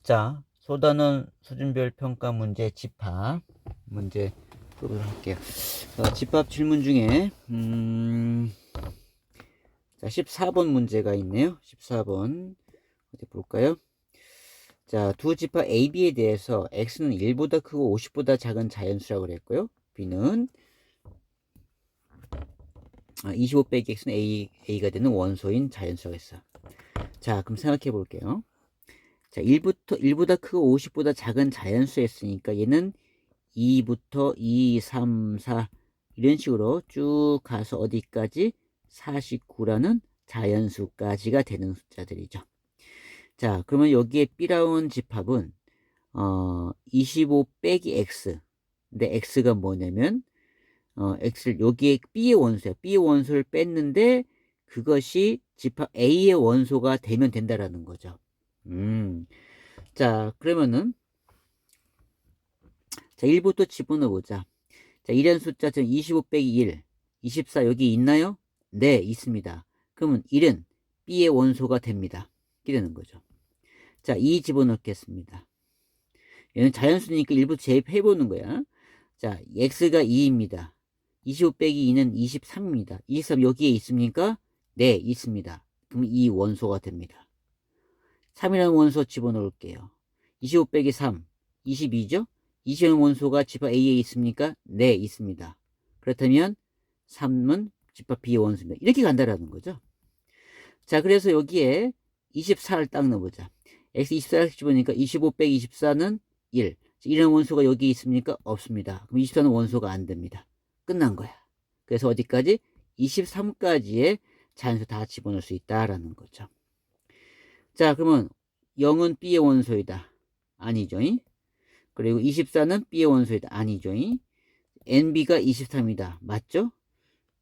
자, 소단원 수준별 평가 문제 집합 문제 풀도록 할게요. 집합 질문 중에 자, 14번 문제가 있네요. 14번 어디 볼까요? 자, 두 집합 A, B에 대해서 X는 1보다 크고 50보다 작은 자연수라고 그랬고요. B는 25 빼기 X는 A가 되는 원소인 자연수라고 했어. 자, 그럼 생각해 볼게요. 자, 1보다 크고 50보다 작은 자연수였으니까 얘는 2부터 2, 3, 4 이런 식으로 쭉 가서 어디까지 49라는 자연수까지가 되는 숫자들이죠. 자, 그러면 여기에 B라운 집합은 25 빼기 X. 근데 X가 뭐냐면 X를 여기에 B의 원소야. B의 원소를 뺐는데 그것이 집합 A의 원소가 되면 된다라는 거죠. 자, 그러면은 자, 1부터 집어넣어 보자. 자, 이런 숫자 지금 25 빼기 1, 24 여기 있나요? 네, 있습니다. 그러면 1은 B의 원소가 됩니다. 이렇게 되는 거죠. 자, 2 집어넣겠습니다. 얘는 자연수니까 일부 재입해보는 거야. 자, X가 2입니다. 25 빼기 2는 23입니다. 23 여기에 있습니까? 네, 있습니다. 그럼 이 원소가 됩니다. 3이라는 원소 집어넣을게요. 25 빼기 3, 22죠? 20이라는 원소가 집합 A에 있습니까? 네, 있습니다. 그렇다면 3은 집합 B의 원소입니다. 이렇게 간다라는 거죠. 자, 그래서 여기에 24를 딱 넣어보자. X 24를 집어넣으니까 25 빼기 24는 1. 이런 원소가 여기 있습니까? 없습니다. 그럼 24는 원소가 안 됩니다. 끝난 거야. 그래서 어디까지? 23까지의 자연수 다 집어넣을 수 있다라는 거죠. 자, 그러면 0은 B의 원소이다. 아니죠. 그리고 24는 B의 원소이다. 아니죠. NB가 23이다. 맞죠?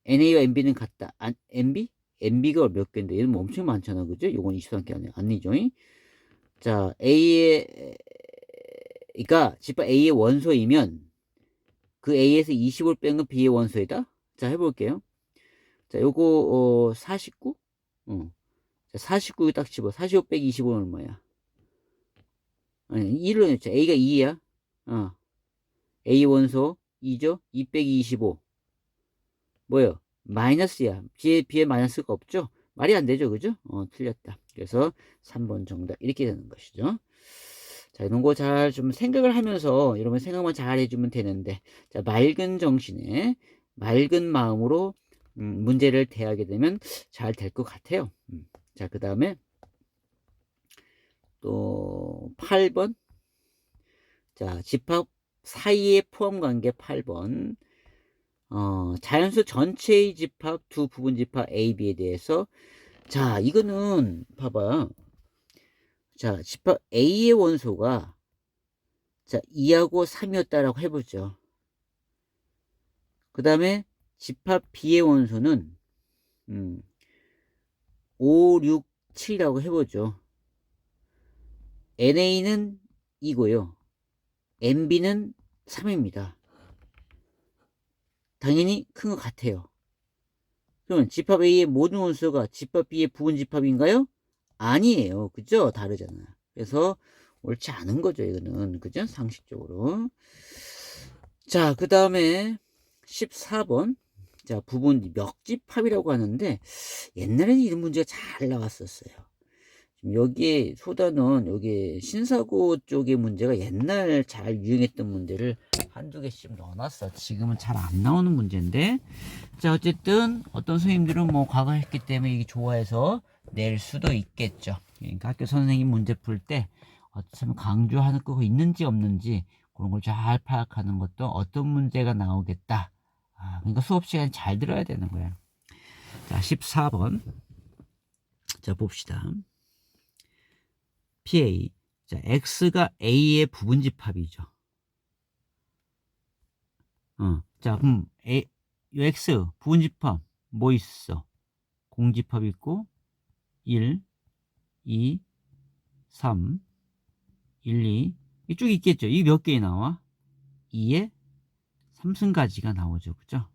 NA와 NB는 같다. NB? NB가 몇 개인데 얘는 뭐 엄청 많잖아. 그죠? 이건 23개 아니죠. 자, 그러니까 집합 A의 원소이면 그 A에서 25를 뺀 건 B의 원소이다. 자, 해볼게요. 자, 요거 49? 자, 49 딱 집어. 45 빼기 25는 뭐야? 아니, 1로 냈죠. A가 2야. A 원소 2죠? 2 빼기 25. 뭐요? 마이너스야. B에 마이너스가 없죠? 말이 안 되죠. 그죠? 틀렸다. 그래서 3번 정답. 이렇게 되는 것이죠. 자, 이런 거 잘 좀 생각을 하면서 여러분 생각만 잘 해주면 되는데, 자, 맑은 정신에, 맑은 마음으로, 문제를 대하게 되면 잘 될 것 같아요. 자, 그 다음에 또 8번. 자, 집합 사이의 포함 관계 8번. 자연수 전체의 집합 두 부분 집합 A, B에 대해서 자, 이거는 봐봐. 자, 집합 A의 원소가 자, 2하고 3이었다라고 해보죠. 그 다음에 집합 B의 원소는 5, 6, 7이라고 해보죠. NA는 2고요. NB는 3입니다. 당연히 큰 것 같아요. 그러면 집합 A의 모든 원소가 집합 B의 부분 집합인가요? 아니에요. 그죠? 다르잖아. 그래서 옳지 않은 거죠. 이거는. 그죠? 상식적으로. 자, 그 다음에 14번. 자, 부분 역집합이라고 하는데 옛날에는 이런 문제가 잘 나왔었어요. 여기에 소단원 여기 신사고 쪽의 문제가 옛날 잘 유행했던 문제를 한두 개씩 넣어놨어. 지금은 잘 안 나오는 문제인데, 자, 어쨌든 어떤 선생님들은 뭐 과거 했기 때문에 이게 좋아해서 낼 수도 있겠죠. 그러니까 학교 선생님 문제 풀 때 어쩌면 강조하는 거 있는지 없는지 그런 걸 잘 파악하는 것도 어떤 문제가 나오겠다. 그러니까 수업 시간에 잘 들어야 되는 거야. 자, 14번. 자, 봅시다. PA. 자, X가 A의 부분 집합이죠. 자, 그럼 요 X 부분 집합 뭐 있어? 공집합 있고 1, 2, 3, 1, 2 이쪽 있겠죠. 이 몇 개에 나와? 2에 3승까지가 나오죠. 그죠?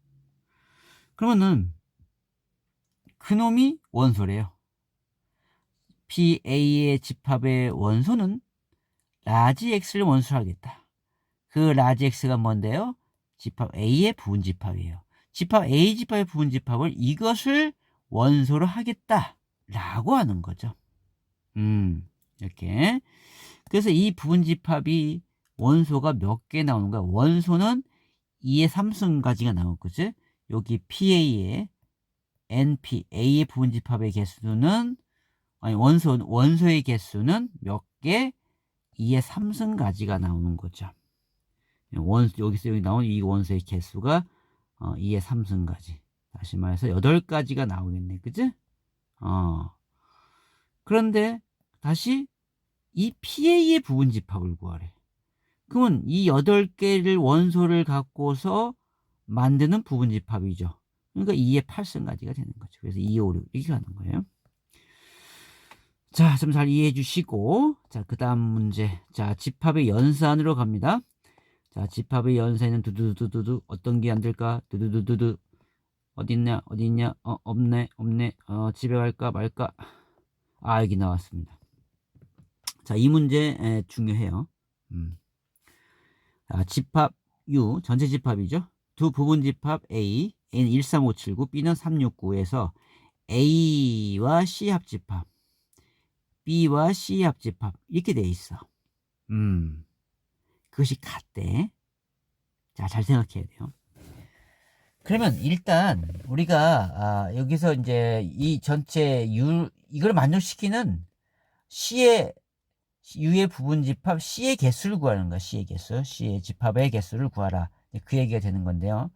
그러면은 그놈이 원소래요. PA의 집합의 원소는 라지 X를 원소로 하겠다. 그 라지 X가 뭔데요? 집합 A의 부분 집합이에요. 집합 A 집합의 부분 집합을 이것을 원소로 하겠다 라고 하는 거죠. 이렇게. 그래서 이 부분 집합이 원소가 몇 개 나오는 거야? 원소는 2의 3승까지가 나올 거지. 여기 PA의 NP, A의 부분 집합의 개수는, 아니, 원소의 개수는 몇 개? 2의 3승까지가 나오는 거죠. 여기서 여기 나온 이 원소의 개수가 2의 3승까지. 다시 말해서 8가지가 나오겠네. 그지? 그런데 다시 이 PA의 부분 집합을 구하래. 그러면 이 8개를 원소를 갖고서 만드는 부분 집합이죠. 그러니까 2의 8승까지가 되는 거죠. 그래서 2, 5, 6 이렇게 가는 거예요. 자, 좀 잘 이해해 주시고, 자, 그 다음 문제. 자, 집합의 연산으로 갑니다. 자, 집합의 연산은 두두두두두. 어떤 게 안 될까? 두두두두두. 어딨냐? 어딨냐? 없네. 없네. 집에 갈까 말까? 여기 나왔습니다. 자, 이 문제 중요해요. 집합 U, 전체 집합이죠. 두 부분 집합 A, A는 13579, B는 369에서 A와 C 합집합, B와 C 합집합 이렇게 돼 있어. 그것이 같대. 자, 잘 생각해야 돼요. 그러면 일단 우리가 여기서 이제 이 전체 U 이걸 만족시키는 C의 U의 부분 집합 C의 개수를 구하는 거야. C의 개수, C의 집합의 개수를 구하라. 그 얘기가 되는 건데요.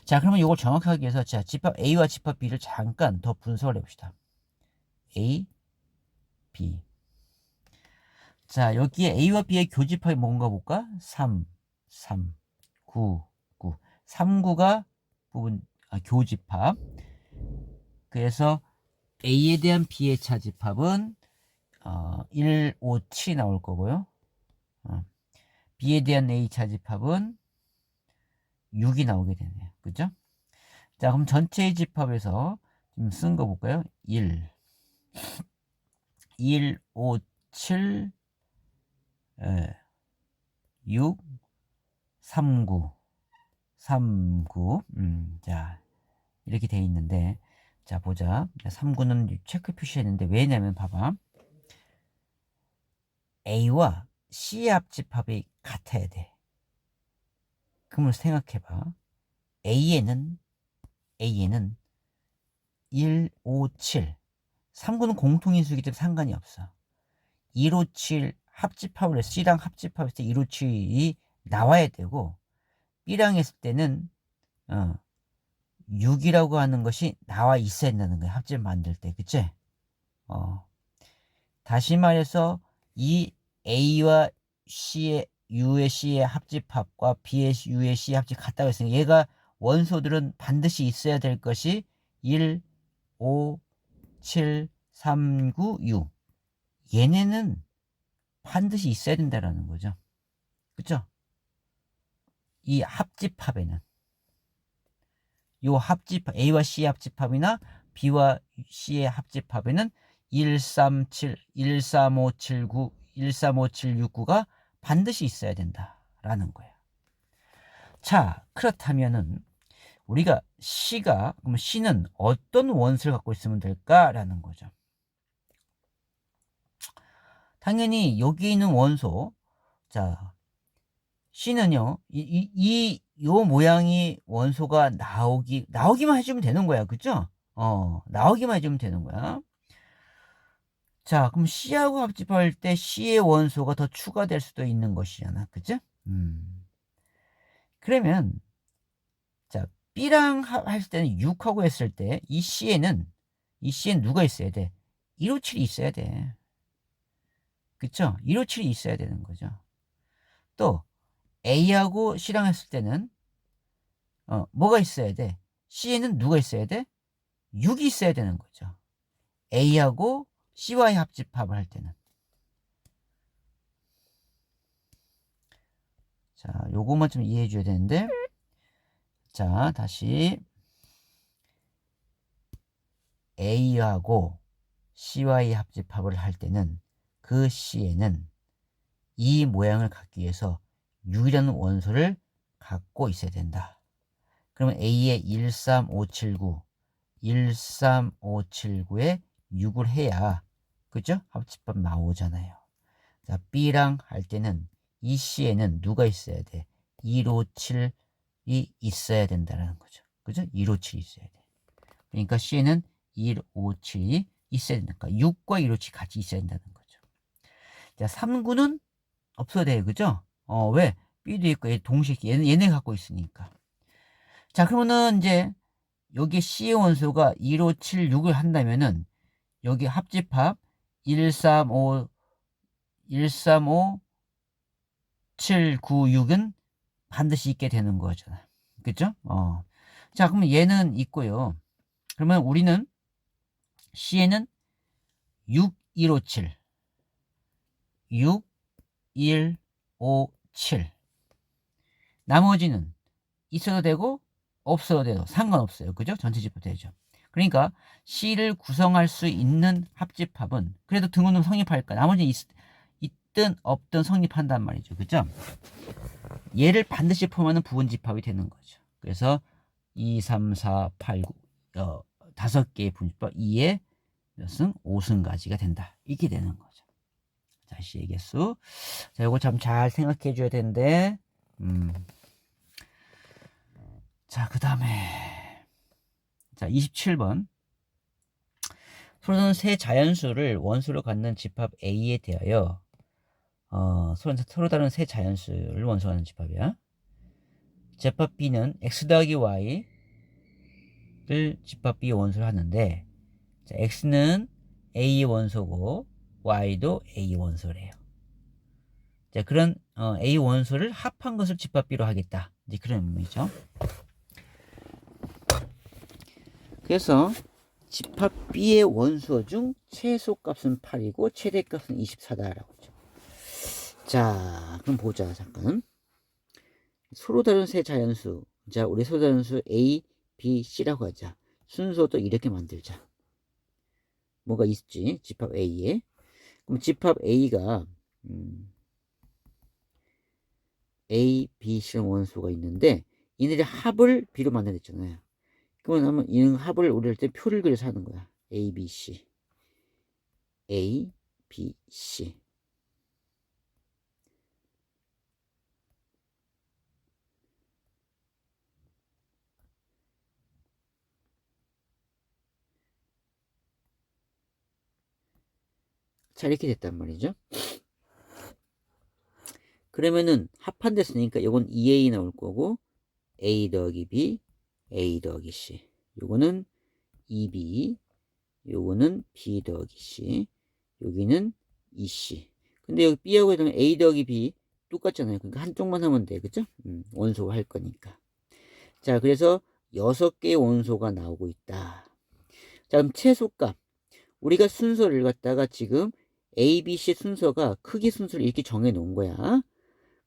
자, 그러면 이걸 정확하게 하기 위해서 자, 집합 A와 집합 B를 잠깐 더 분석을 해봅시다. A, B. 자, 여기에 A와 B의 교집합이 뭔가 볼까? 3, 3, 9, 9. 3, 9가 부분 교집합. 그래서 A에 대한 B의 차집합은 1, 5, 7이 나올 거고요. B에 대한 A 차집합은 6이 나오게 되네요. 그죠? 자, 그럼 전체의 집합에서 좀 쓴 거 볼까요? 1, 5, 7, 6, 3, 9, 3, 9. 자, 이렇게 돼 있는데, 자, 보자. 3, 9는 체크 표시했는데, 왜냐면, 봐봐. A와 C의 합집합이 같아야 돼. 그러면 생각해봐. A에는 1, 5, 7. 3, 9는 공통인수이기 때문에 상관이 없어. 1, 5, 7 합집합을 해서 C랑 합집합했을 때 1, 5, 7이 나와야 되고, B랑 했을 때는 6이라고 하는 것이 나와 있어야 된다는 거야. 합집 만들 때. 그치? 다시 말해서 이 A와 C의 U의 C의 합집합과 B의 U의 C의 합집 같다고 했으니까 얘가 원소들은 반드시 있어야 될 것이 1, 5, 7, 3, 9, 6. 얘네는 반드시 있어야 된다라는 거죠. 그쵸? 이 합집합에는 요 합집합 A와 C의 합집합이나 B와 C의 합집합에는 1, 3, 7, 1, 3, 5, 7, 9, 1, 3, 5, 7, 6, 9가 반드시 있어야 된다라는 거예요. 자, 그렇다면은 우리가 그럼 C는 어떤 원소를 갖고 있으면 될까라는 거죠. 당연히 여기 있는 원소, 자, C는요, 요 모양이 원소가 나오기만 해주면 되는 거야. 그죠? 나오기만 해주면 되는 거야. 자, 그럼 C하고 합집할 때 C의 원소가 더 추가될 수도 있는 것이잖아. 그죠? 그러면, 자, B랑 했을 때는 6하고 했을 때, 이 C에는 누가 있어야 돼? 157이 있어야 돼. 그쵸? 157이 있어야 되는 거죠. 또, A하고 C랑 했을 때는, 뭐가 있어야 돼? C에는 누가 있어야 돼? 6이 있어야 되는 거죠. A하고 C와의 합집합을 할 때는. 자, 요것만 좀 이해해 줘야 되는데. 자, 다시. A하고 C와의 합집합을 할 때는 그 C에는 이 모양을 갖기 위해서 6이라는 원소를 갖고 있어야 된다. 그러면 A에 13579, 13579에 6을 해야, 그죠? 합집합 나오잖아요. 자, B랑 할 때는 이 C에는 누가 있어야 돼? 157이 있어야 된다는 거죠. 그죠? 157이 있어야 돼. 그러니까 C에는 157이 있어야 된다. 6과 157이 같이 있어야 된다는 거죠. 자, 3구는 없어야 돼요. 그죠? 왜? B도 있고 동시에 얘네 갖고 있으니까. 자, 그러면은 이제 여기 C의 원소가 1576을 한다면은 여기 합집합 135 796은 반드시 있게 되는 거잖아. 그죠? 자, 그러면 얘는 있고요. 그러면 우리는 C에는 6157 6157 나머지는 있어도 되고 없어도 돼도 상관없어요. 그죠? 전체 집합 되죠. 그러니까 C를 구성할 수 있는 합집합은 그래도 등호는 성립할까? 나머지는 있든 없든 성립한단 말이죠. 그죠? 얘를 반드시 포함하는 부분집합이 되는 거죠. 그래서 2, 3, 4, 8, 9 5개의 부분집합 2에 몇 승? 5승까지가 된다. 이렇게 되는 거죠. 자, C의 개수. 자, 요거 참 잘 생각해 줘야 되는데 자, 그 다음에 자 27번 서로는 세 자연수를 원수로 갖는 집합 A에 대하여 서로 다른 세 자연수를 원수로 갖는 집합이야. 집합 B는 X 더하기 Y를 집합 B의 원수로 하는데 자, X는 A의 원소고 Y도 A의 원소래요. 자, 그런 A 원소를 합한 것을 집합 B로 하겠다. 이제 그런 의미죠. 그래서 집합 B의 원소 중 최소값은 8이고 최대값은 24다라고 하죠. 자, 그럼 보자. 잠깐. 서로 다른 세 자연수. 자, 우리 서로 다른 수 A, B, C라고 하자. 순서도 이렇게 만들자. 뭐가 있지? 집합 A에. 그럼 집합 A가 A, B, C라는 원소가 있는데 이들의 합을 B로 만들어냈잖아요. 그러면 이 합을 우리 할 때 표를 그려서 하는 거야. A, B, C. A, B, C. 자, 이렇게 됐단 말이죠. 그러면은 합한됐으니까 요건 2A 나올 거고 A 더하기 B, A 더하기 C. 요거는 2B, 요거는 B 더하기 C, 여기는 2C. 근데 여기 B하고 해당하면 A 더하기 B 똑같잖아요. 그러니까 한쪽만 하면 돼. 그죠? 원소 할 거니까. 자, 그래서 6개의 원소가 나오고 있다. 자, 그럼 최소값. 우리가 순서를 갖다가 지금 A, B, C 순서가 크기 순서를 이렇게 정해 놓은 거야.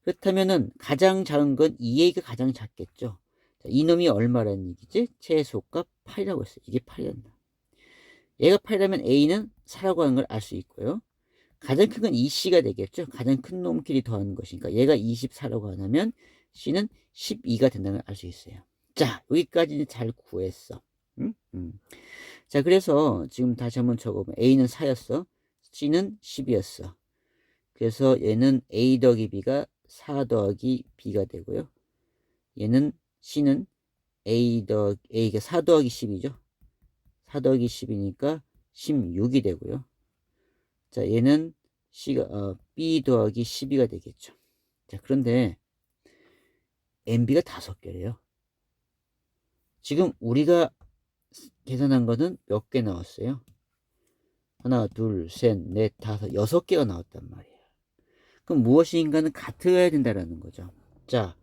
그렇다면은 가장 작은 건 2A가 가장 작겠죠. 자, 이놈이 얼마라는 얘기지? 최소값 8이라고 했어요. 이게 8이란다. 얘가 8이라면 A는 4라고 하는 걸 알 수 있고요. 가장 큰 건 2C가 되겠죠. 가장 큰 놈끼리 더하는 것이니까 얘가 24라고 하면 C는 12가 된다는 걸 알 수 있어요. 자, 여기까지는 잘 구했어. 자, 그래서 지금 다시 한번 적어보면 A는 4였어. C는 10이었어. 그래서 얘는 A 더하기 B가 4 더하기 B가 되고요. 얘는 C는 A가 4 더하기 10이죠. 4 더하기 10이니까 16이 되고요. 자, 얘는 B 더하기 12가 되겠죠. 자, 그런데 MB가 5개래요. 지금 우리가 계산한 거는 몇 개 나왔어요? 하나, 둘, 셋, 넷, 다섯, 6개가 나왔단 말이에요. 그럼 무엇인가는 같아야 된다는 거죠. 자,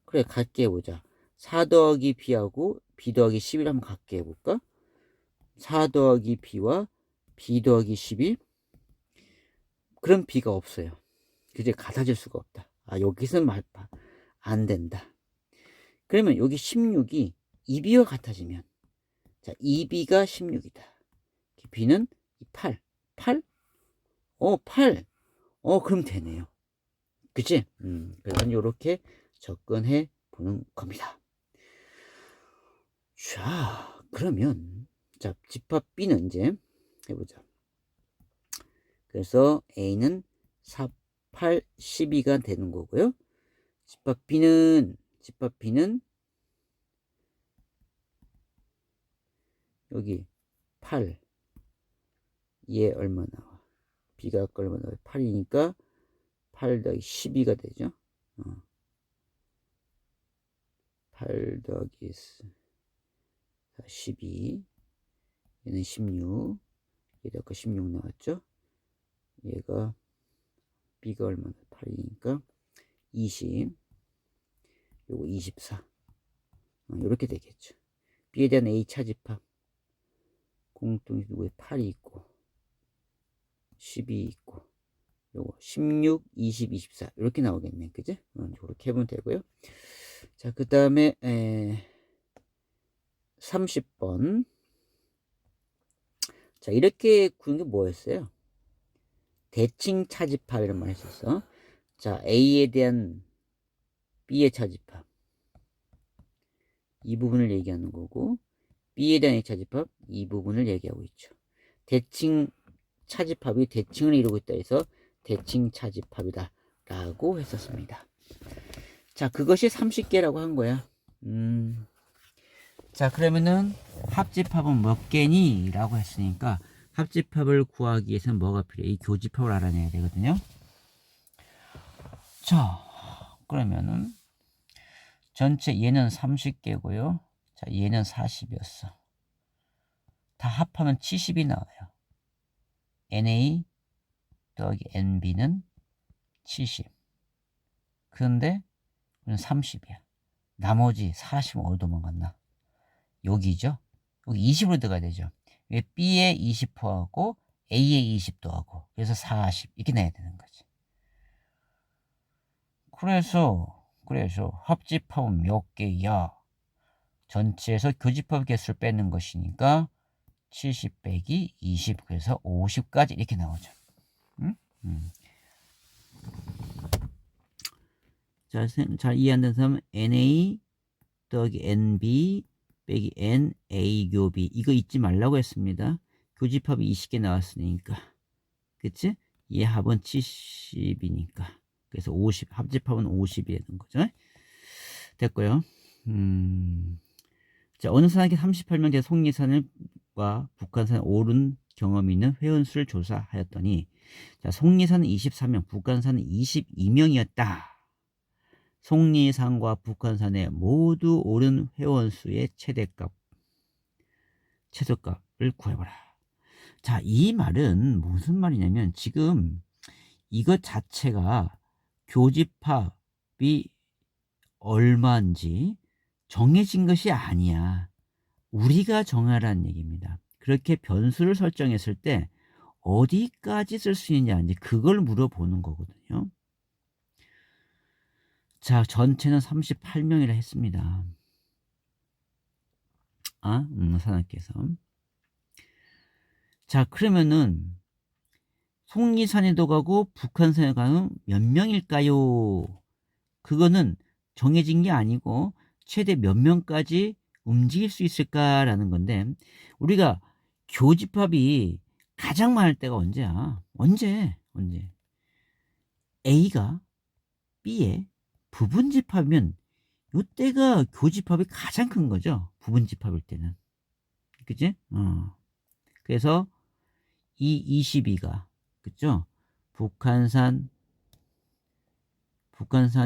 그래, 같게 해보자. 4 더하기 B하고 B 더하기 11 한번 같게 해볼까? 4 더하기 B와 B 더하기 11? 그럼 B가 없어요. 그제 같아질 수가 없다. 여기서는 안 된다. 그러면 여기 16이 2B와 같아지면, 자, 2B가 16이다. B는 8. 8? 8. 그럼 되네요. 그치? 그래서 요렇게 접근해 보는 겁니다. 자, 그러면, 자, 집합 B는 이제 해보자. 그래서 A는 4, 8, 12가 되는 거고요. 집합 B는 여기 8, 얘 얼마 나와? B가 아까 얼마 나와? 8이니까 8 더하기 12가 되죠. 8 더하기 12, 얘는 16, 얘도 아까 16 나왔죠. 얘가 B가 얼마나 8이니까 20, 요거 24, 이렇게 되겠죠. B에 대한 A 차집합, 공통이 누구에 8이 있고 12 있고 요거 16, 20, 24 이렇게 나오겠네. 그죠? 이렇게 해보면 되고요. 자, 그 다음에 30번. 자, 이렇게 구는 게 뭐였어요? 대칭 차집합 이런 말 했었어. 자, A에 대한 B의 차집합, 이 부분을 얘기하는 거고, B에 대한 A 차집합, 이 부분을 얘기하고 있죠. 대칭 차집합이 대칭을 이루고 있다 해서 대칭 차집합이다 라고 했었습니다. 자, 그것이 30개라고 한 거야. 자, 그러면은 합집합은 몇 개니? 라고 했으니까 합집합을 구하기 위해서는 뭐가 필요해? 이 교집합을 알아내야 되거든요. 자, 그러면은 전체 얘는 30개고요. 자, 얘는 40이었어. 다 합하면 70이 나와요. NA 더하기 NB는 70. 그런데 이건 30이야. 나머지 40은 어디 도망갔나? 여기죠. 여기 20으로 들어가야 되죠. 왜 B에 20 더하고 A에 20 더하고 그래서 40 이렇게 내야 되는 거지. 그래서 합집합은 몇 개야? 전체에서 교집합 개수를 빼는 것이니까 70 빼기 20 그래서 50까지 이렇게 나오죠. 자, 잘 이해 안 되는 사람은 NA 더하기 NB 빼기 NA 교비 이거 잊지 말라고 했습니다. 교집합이 20개 나왔으니까. 그치? 얘 합은 70이니까. 그래서 50, 합집합은 50이 되는 거죠. 됐고요. 자, 어느 산악회 38명대 속리산과 북한산에 오른 경험이 있는 회원수를 조사하였더니, 자, 속리산은 24명, 북한산은 22명이었다. 속리산과 북한산에 모두 오른 회원수의 최저값을 구해보라. 자, 이 말은 무슨 말이냐면 지금 이것 자체가 교집합이 얼마인지 정해진 것이 아니야. 우리가 정하라는 얘기입니다. 그렇게 변수를 설정했을 때 어디까지 쓸 수 있느냐 이제 그걸 물어보는 거거든요. 자, 전체는 38명이라 했습니다. 산악회에서. 자, 그러면은 속리산에도 가고 북한산에 가면 몇 명일까요? 그거는 정해진 게 아니고 최대 몇 명까지 움직일 수 있을까라는 건데 우리가 교집합이 가장 많을 때가 언제야? 언제? A가 B의 부분집합이면 이때가 교집합이 가장 큰 거죠. 부분집합일 때는. 그치? 그래서 이 22가 그죠? 북한산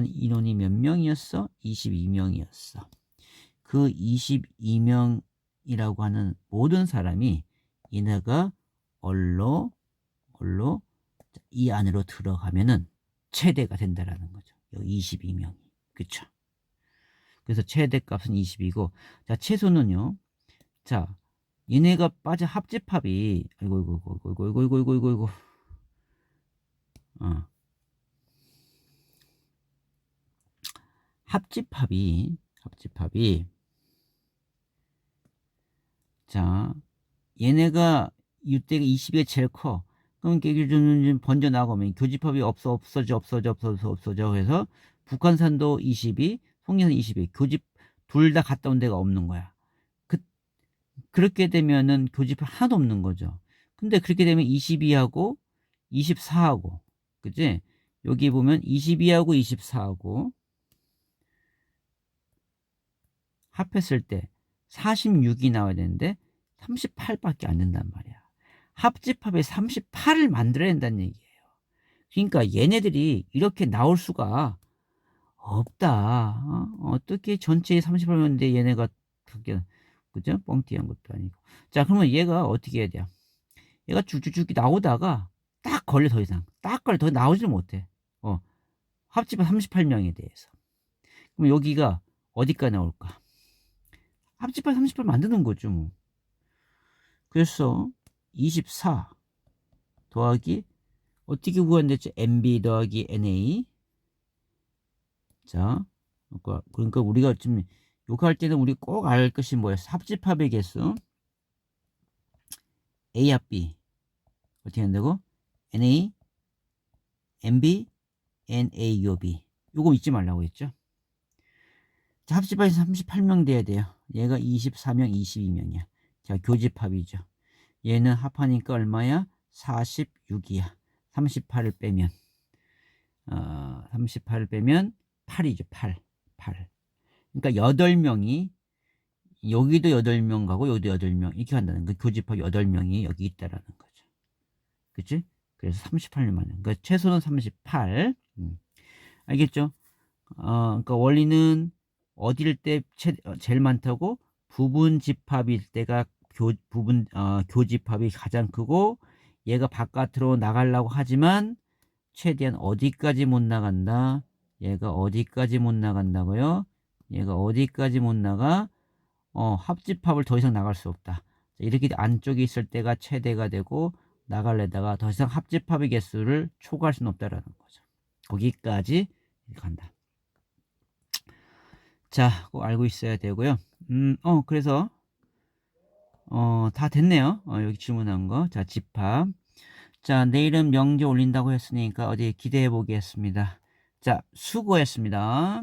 인원이 몇 명이었어? 22명이었어. 그 22명이라고 하는 모든 사람이 얘네가 얼로 이 안으로 들어가면은 최대가 된다라는 거죠. 여기 22명이. 그쵸? 그래서 최대 값은 20이고, 자, 최소는요. 자, 얘네가 빠져 합집합이, 아이고. 합집합이, 자, 얘네가 이때가 20이 제일 커. 그럼 이게 좀 번져 나가면 교집합이 없어져. 그래서 북한산도 22, 송리산 22, 교집 둘 다 갔다 온 데가 없는 거야. 그렇게 되면은 교집합 하나도 없는 거죠. 근데 그렇게 되면 22하고 24하고, 그지? 여기 보면 22하고 24하고 합했을 때 46이 나와야 되는데 38밖에 안 된단 말이야. 합집합에 38을 만들어야 된다는 얘기예요. 그러니까 얘네들이 이렇게 나올 수가 없다. 어떻게 전체에 38명인데 얘네가 그게, 그죠? 뻥튀기한 것도 아니고. 자, 그러면 얘가 어떻게 해야 돼요? 얘가 쭉쭉쭉 나오다가 딱 걸려. 더 이상 딱 걸려. 더 나오질 못해. 합집합 38명에 대해서. 그럼 여기가 어디까지 나올까? 합집합 38 만드는 거죠, 뭐. 그래서 24 더하기 어떻게 구한댔죠? MB 더하기 NA. 자, 그러니까 우리가 지금 욕할 때는 우리 꼭 알 것이 뭐야? 합집합의 개수 A 합 B 어떻게 한다고? NA, MB, NA 요 B. 요거 잊지 말라고 했죠. 자, 합집합이 38명 돼야 돼요. 얘가 24명, 22명이야. 자, 교집합이죠. 얘는 합하니까 얼마야? 46이야. 38을 빼면 38을 빼면 8이죠. 8. 그러니까 8명이 여기도 8명 가고 여기도 8명 이렇게 한다는 거. 교집합 8명이 여기 있다라는 거죠. 그치? 그래서 38년 만에. 그러니까 최소는 38. 알겠죠? 그러니까 원리는 어딜 때 제일 많다고? 부분 집합일 때가 교집합이 가장 크고 얘가 바깥으로 나가려고 하지만 최대한 어디까지 못 나간다? 얘가 어디까지 못 나간다고요? 얘가 어디까지 못 나가? 합집합을 더 이상 나갈 수 없다. 이렇게 안쪽에 있을 때가 최대가 되고 나갈래다가 더 이상 합집합의 개수를 초과할 수는 없다라는 거죠. 거기까지 간다. 자, 꼭 알고 있어야 되고요. 그래서 다 됐네요. 여기 질문한 거. 자, 집합. 자, 내일은 명제 올린다고 했으니까 어디 기대해 보겠습니다. 자, 수고했습니다.